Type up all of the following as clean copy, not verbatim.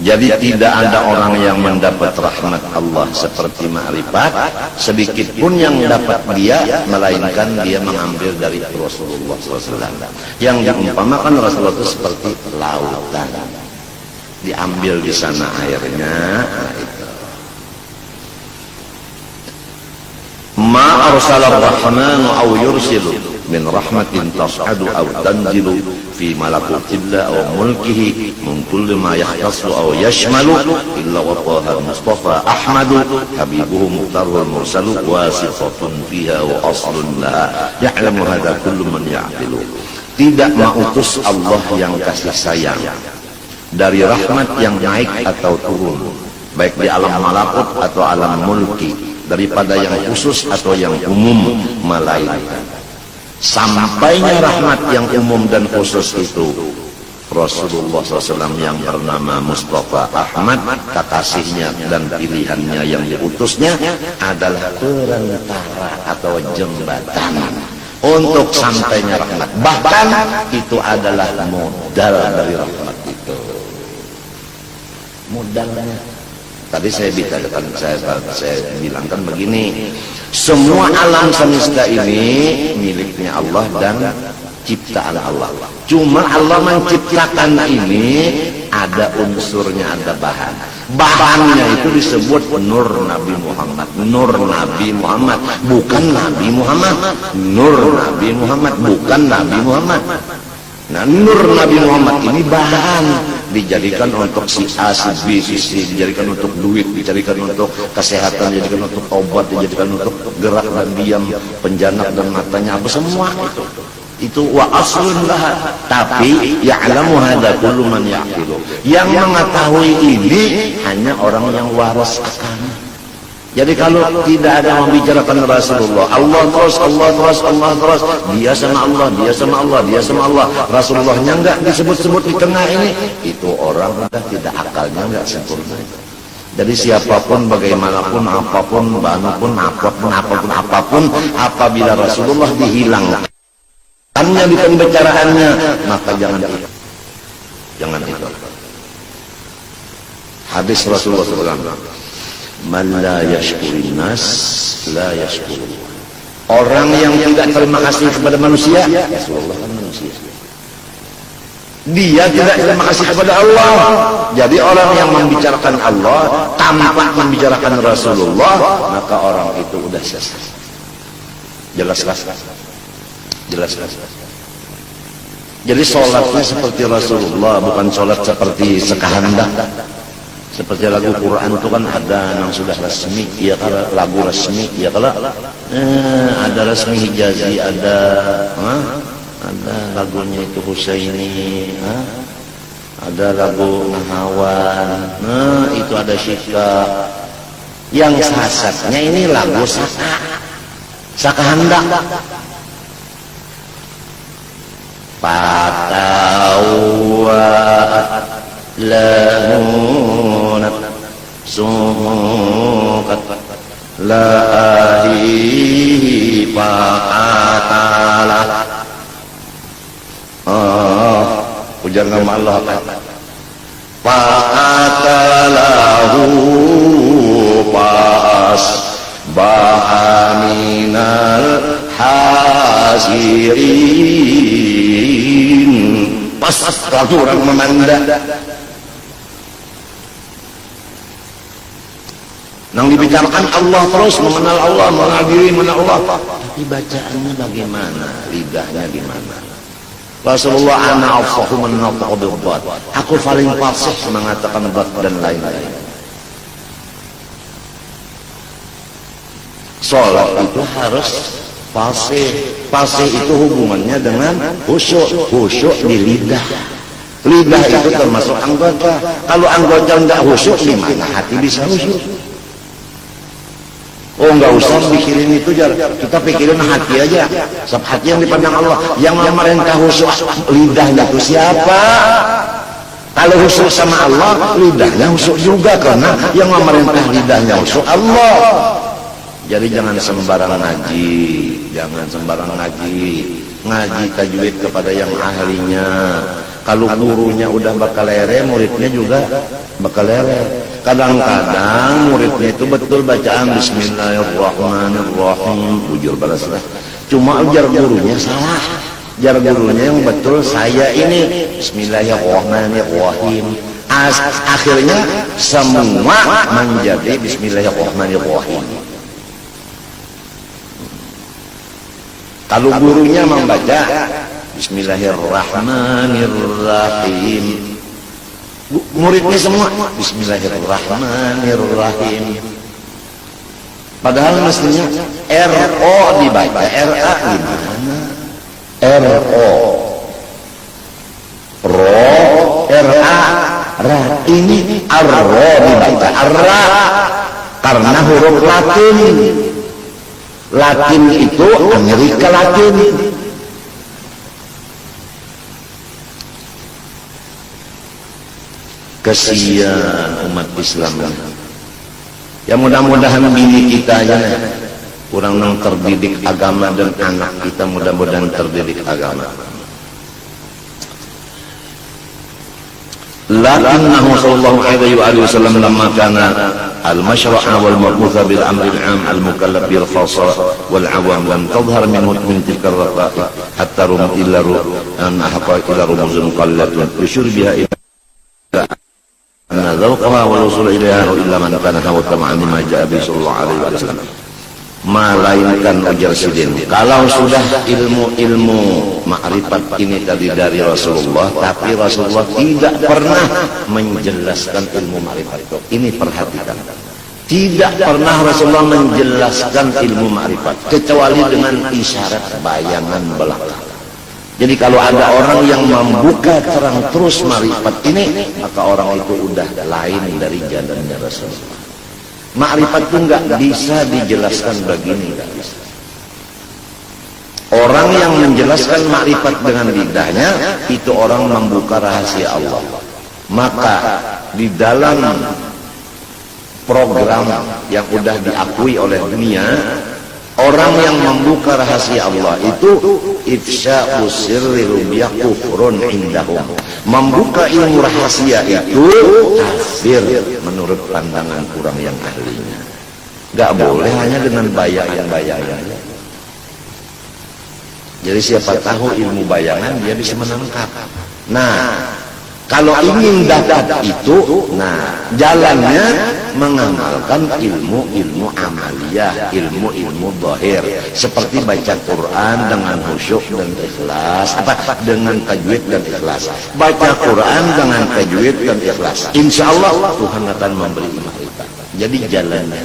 Jadi tidak ada orang yang mendapat rahmat Allah seperti ma'rifat, sedikit pun yang dapat dia, melainkan dia mengambil dari Rasulullah SAW. Yang diumpamakan Rasulullah itu seperti lautan, diambil di sana airnya. Nah itu. Ma arsalar rahmanu aw yursilu min rahmatin tas'adu aw tanzilu fi malakutillah aw mulkihi min kulli ma yahtassu aw yashmalu illa wataha mustafa ahmadu habibuhu muhtarul mursalu wasifatun fiha wa aslun laha ya'lamu hadha kullu man ya'qilu. Tidak mengutus Allah yang kasih sayang dari rahmat yang naik atau turun, baik di alam malakut atau alam mulki, daripada yang khusus atau yang umum, melainkan sampainya rahmat yang umum dan khusus itu Rasulullah SAW yang bernama Mustafa Ahmad, kekasihnya dan pilihannya yang diutusnya adalah perantara atau jembatan untuk sampainya rahmat. Bahkan itu adalah modal dari rahmat itu. Modalnya tadi saya bilangkan begini, semua alam semesta ini miliknya Allah dan ciptaan Allah. Cuma Allah menciptakan ini ada unsurnya, ada bahan. Bahannya itu disebut Nur Nabi Muhammad. Nur Nabi Muhammad, bukan Nabi Muhammad. Nur Nabi Muhammad, bukan Nabi Muhammad. Nah, Nur Nabi Muhammad ini bahan, dijadikan untuk si A, si B, si C, dijadikan untuk duit, dijadikan untuk kesehatan, dijadikan untuk obat, dijadikan untuk gerak dan diam, penjanak dan matanya, apa semua itu wa aslun lah. Tapi ya'lamu hadza kullu man yaqilu. Yang mengetahui ini hanya orang yang waras akan. Jadi kalau tidak ada membicarakan Rasulullah, Allah terus, Allah terus, Allah terus, dia sama Allah, dia sama Allah, dia sama Allah, Rasulullahnya enggak disebut-sebut di tengah ini, itu orang sudah tidak, akalnya enggak sempurna. Jadi siapapun, bagaimanapun, apapun, manapun, apapun, apabila Rasulullah dihilangkan di pembicaraannya, maka jangan itu. Hadis Rasulullah SAW, man la yashkurin nas la yashkurun. Orang yang tidak terima kasih kepada manusia, Rasulullah kan manusia, dia tidak terima kasih kepada Allah. Jadi orang yang membicarakan Allah tanpa membicarakan Rasulullah, maka orang itu udah sesat. Jelas. Jadi sholatnya seperti Rasulullah, bukan sholat seperti sekahandak. Seperti lagu Quran itu kan ada yang sudah resmi, ya kalau lagu resmi, ya kalau ada resmi Hijazi, ada lagunya itu Husaini, ada lagu Nahawan, itu ada Syika. Yang sasatnya ini lagu sakahandak. Patawat lahunat sukat lahi fa'atalah. Ujar nama Allah fa'atalahu pas bahaminal hasirin. Pas waktu orang memandang nang dibicarakan Allah terus, mengenal Allah, mengenal diri, mengenal Allah, tapi bacaannya bagaimana, lidahnya gimana? Rasulullah ana afsahu man nataqa bil-dhat, aku paling fasih mengatakan dhat dan lain-lain. Salat itu harus fasih. Fasih itu hubungannya dengan khusyuk. Khusyuk di lidah. Lidah itu termasuk anggota. Kalau anggota enggak khusyuk, di mana hati bisa khusyuk? Oh, enggak usah pikirin itu, kita pikirin hati aja. Sebab hati yang dipandang Allah. Yang memerintah khusyuk lidahnya itu siapa? Kalau khusyuk sama Allah, lidahnya khusyuk juga, karena yang memerintah lidahnya khusyuk Allah. Jadi jangan sembarang ngaji, jangan sembarang ngaji tajwid kepada yang ahlinya. Kalau gurunya udah bakal lere, muridnya juga bakal lere. Kadang-kadang muridnya itu betul bacaan Bismillahirrahmanirrahim, bujur balaslah. Cuma ujar gurunya salah. Ujar gurunya yang betul saya ini Bismillahirrahmanirrahim. Akhirnya semua menjadi Bismillahirrahmanirrahim. Kalau gurunya membaca Bismillahirrahmanirrahim, muridnya semua Bismillahirrahmanirrahim. Padahal mestinya RO dibaca, RA gimana? RO, RA, Ra. Ini Arro dibaca Arra karena huruf Latin. Latin itu Amerika Latin. Kesian umat Islam. Ya mudah-mudahan bini kita aja kurang terdidik agama dan anak kita mudah-mudahan terdidik agama. Lakinnahu sallallahu alaihi wasallam lamma kana al-mashra'a wal mab'utha bil amri al-'am al-mukallaf bil khassa wal 'awam lam tadhhar minhu min tilka ar-raqa'i hatta rum illa an ahqa ila rumuzun qallatun yushur biha ila anna dhawqaha wal usul ilaiha illa man kana hawa tama'an ma ja'a bi sallallahu alaihi wasallam. Melainkan ujar sidin, kalau sudah ilmu ma'rifat ini tadi dari Rasulullah, tapi Rasulullah tidak pernah menjelaskan ilmu ma'rifat itu. Ini perhatikan, tidak pernah Rasulullah menjelaskan ilmu ma'rifat kecuali dengan isyarat bayangan belaka. Jadi kalau ada orang yang membuka terang terus ma'rifat ini, maka orang itu udah lain dari jalannya Rasulullah. Ma'rifat itu nggak bisa dijelaskan begini, nggak bisa. Orang yang menjelaskan ma'rifat dengan lidahnya itu orang membuka rahasia Allah. Maka di dalam program yang sudah diakui oleh dunia, orang yang membuka rahasia Allah itu ifsya'u sirri rubiya kufrun indahum. Membuka ilmu rahasia itu kafir menurut pandangan kurang yang ahlinya. Gak boleh hanya dengan bayangan-bayangan. Jadi siapa tahu ilmu bayangan dia bisa menangkap. Nah, kalau ingin dapat itu, nah jalannya mengamalkan ilmu-ilmu amaliyah, ilmu-ilmu zahir, seperti baca Quran dengan khusyuk dan ikhlas, dengan tajwid dan ikhlas. Baca Quran dengan tajwid dan ikhlas. Insya Allah Tuhan akan memberi ma'rifat. Jadi jalannya.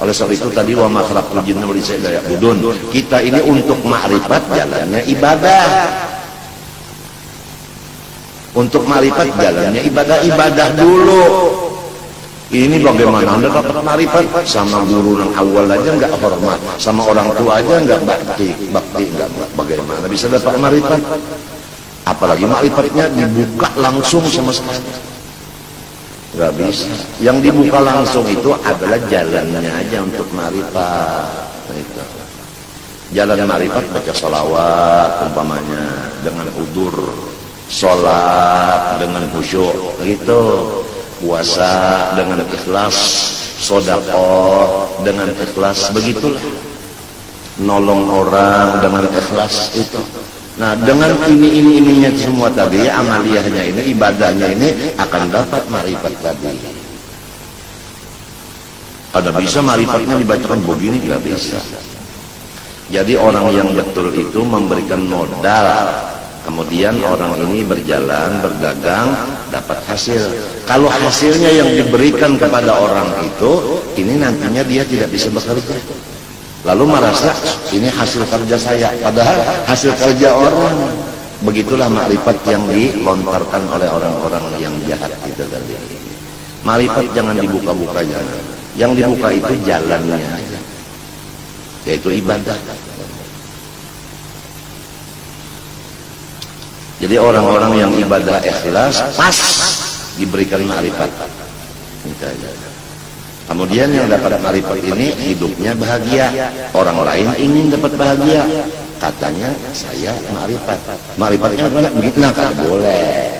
Oleh sebab itu tadi wa ma khalaqtul jinna wal insa illa liya'budun. Kita ini untuk ma'rifat jalannya ibadah. Untuk ma'rifat jalannya ibadah dulu. Ini bagaimana Anda dapat ma'rifat? Sama guru yang awal aja nggak hormat, sama orang tua aja nggak bakti nggak. Bagaimana bisa dapat ma'rifat? Apalagi ma'rifatnya dibuka langsung sama sekali. Nggak bisa. Yang dibuka langsung itu adalah jalannya aja untuk ma'rifat. Itu. Jalan ma'rifat baca salawat umpamanya dengan udur. Sholat dengan khusyuk gitu, puasa dengan ikhlas, sedekah dengan ikhlas, begitulah. Nolong orang dengan ikhlas itu. Nah, dengan ininya semua tadi, amaliyahnya ini, ibadahnya ini akan dapat ma'rifat tadi. Ada bisa ma'rifatnya dibacakan begini, nggak bisa. Jadi orang yang betul itu memberikan modal. Kemudian orang ini berjalan, berdagang, dapat hasil. Kalau hasilnya yang diberikan kepada orang itu, ini nantinya dia tidak bisa bekerja. Lalu merasa ini hasil kerja saya, padahal hasil kerja orang. Begitulah ma'rifat yang dilontarkan oleh orang-orang yang jahat itu tadi. Ma'rifat jangan dibuka-buka, jangan. Yang dibuka itu jalannya, yaitu ibadah. Jadi orang-orang yang ibadah ikhlas pas diberikan ma'rifat. Kemudian yang dapat ma'rifat ini hidupnya bahagia. Orang lain ingin dapat bahagia. Katanya saya ma'rifat. Ma'rifatnya begitu, nah kan boleh.